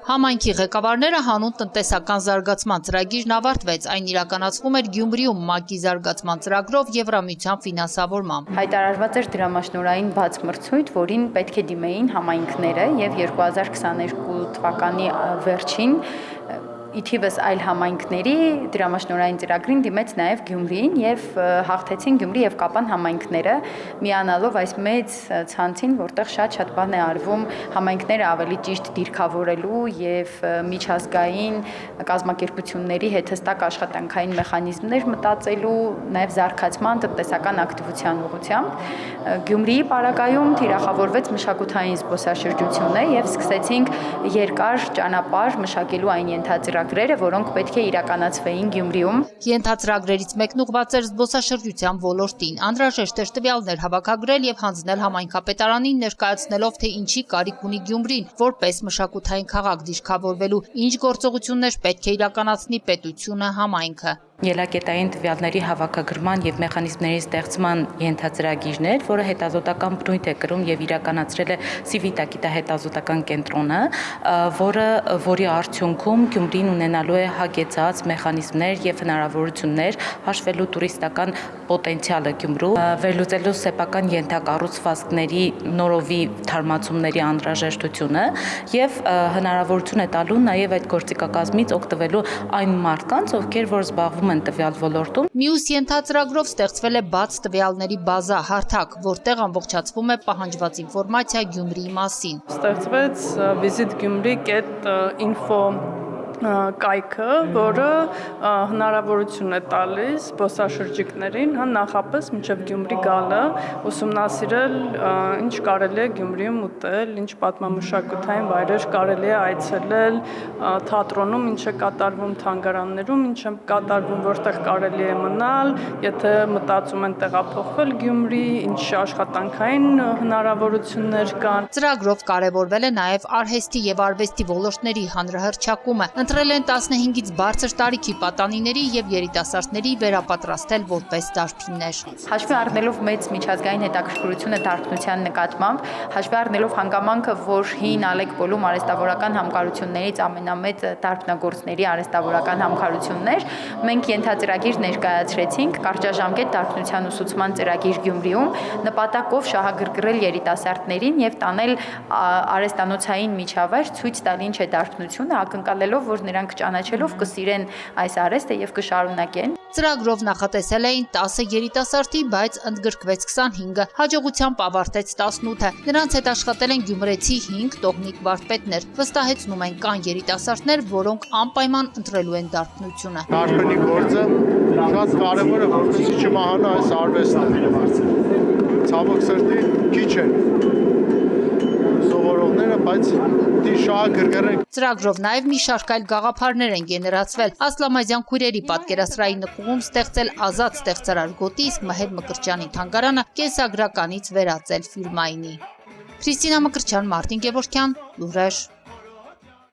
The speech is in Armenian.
Համայնքի ղեկավարները հանուն տնտեսական զարգացման ծրագիրն ավարտվեց, այն իրականացվում էր Գյումրիում ՄԱԿ-ի զարգացման ծրագրով Եվրամիության ֆինանսավորմամբ։ Հայտարարված էր դրամաշնորհային բաց մրցույթ, որին պետք է դիմեին համայնքները եւ 2022 թվականի վերջին ի թիվս այլ համայնքների դրամաշնորհային ծրագրին դիմեց նաև Գյումրին եւ հաղթեցին Գյումրի եւ Կապան համայնքները միանալով այս մեծ ցանցին, որտեղ շատ բան է արվում համայնքները ավելի ճիշտ դիրքավորելու եւ միջազգային կազմակերպությունների հետ հստակ աշխատանքային մեխանիզմներ մտածելու, նաև զարգացման տնտեսական ակտիվության ուղղությամբ Գյումրիի պարագայում թիրախավորվեց մշակութային զբոսաշրջությունը եւ սկսեցինք երկար ճանապարհ մշակելու այն ենթածրագրերը, որոնք պետք է իրականացվեին Գյումրիում։ Ենթածրագրերից մեկն ուղղված էր զբոսաշրջության ոլորտին։ Անհրաժեշտ էր տվյալներ հավաքագրել եւ հանձնել համայնքապետարանին, ներկայացնելով թե ինչի կարիք ունի Գյումրին, որպես մշակութային քաղաք դիրքավորվելու, ինչ գործողություններ պետք է իրականացնի պետությունը, համայնքը։ Ելակետային տվյալների հավաքագրման եւ մեխանիզմների ստեղծման ենթածրագիրներ, որը հետազոտական բնույթ է կրում եւ իրականացրել է Սիվիտա հետազոտական կենտրոնը, որի արդյունքում Գյումրին ունենալու է հագեցած մեխանիզմներ եւ հնարավորություններ հաշվելու տուրիստական պոտենցիալը Գյումրու, վերլուծելու սեփական ենթակառուցվածքների նորովի թարմացումների անհրաժեշտությունը եւ հնարավորություն է տալու նաեւ այդ գործիքակազմից օգտվելու այն մարդկանց, ովքեր որ զբաղվում են տվյալ ոլորտում։ Մյուս ենթածրագրով ստեղծվել է բաց տվյալների բազա հարթակ, որտեղ ամբողջացվում է պահանջված ինֆորմացիա Գյումրիի մասին։ Ստեղծվեց visitgyumri.info կայքը, որը հնարավորություն է տալիս զբոսաշրջիկներին նախապես մինչև Գյումրի գալը ուսումնասիրել ինչ կարելի է Գյումրիում ուտել, ինչ պատմամշակութային վայրեր կարելի է այցելել, թատրոնում ինչ է կատարվում, թանգարաններում ինչ է կատարվում, որտեղ կարելի է մնալ, եթե մտածում են տեղափոխվել Գյումրի, ինչ աշխատանքային հնարավորություններ կան։ Ծրագրով կարևորվել է նաև արհեստի եւ արվեստի ոլորտների հանրահռչակումը։ Ընտրել են 15-ից բարձր տարիքի պատանիների եւ երիտասարդների վերապատրաստել որպես դարբիններ։ Հաշվի առնելով մեծ միջազգային հետաքրքրությունը դարբնության նկատմամբ, հաշվի առնելով հանգամանքը, որ հին Ալեք Պոլում արհեստավորական համակարգություններից ամենամեծ դարբնագործների արհեստավորական համակարգություններ, մենք ենթածրագիր ներկայացրեցինք կարճաժամկետ դարբնության ուսուցման ծրագիր Գյումրիում, նպատակով շահագրգռել երիտասարդներին եւ տանել արհեստանոցային միջավայր, ցույց տալ ինչ է դարբնությունը, ակնկալելով, որ նրանք ճանաչելով կսիրեն այս արհեստը եւ կշարունակեն։ Ծրագրով նախատեսել էին 10 երիտասարդի, բայց ընդգրկվեց 25-ը, հաջողությամբ ավարտեց 18-ը։ Նրանց հետ աշխատել են գյումրեցի 5 տոհմիկ վարպետներ։ Վստահեցնում են կան երիտասարդներ, որոնք անպայման ընտրելու են դարբնությունը։ Դարբնի գործը շատ կարևոր է, որպեսզի չմահանա այս արվեստը։ Ցավոք սրտի քիչ են սովորողները, բայց շահագրգռել։ Ծրագրով նաև մի շարք այլ գաղափարներ են գեներացվել։ Ասլամազյան քույրերի պատկերասրահի նկուղում ստեղծել ազատ ստեղծարար գոտի, իսկ Մհեր Մկրտչյանի թանգարանը կենսագրականից վերածել ֆիլմայինի։ Քրիստինա Մկրտչյան, Մարտին Գևորգյան, Լուրեր։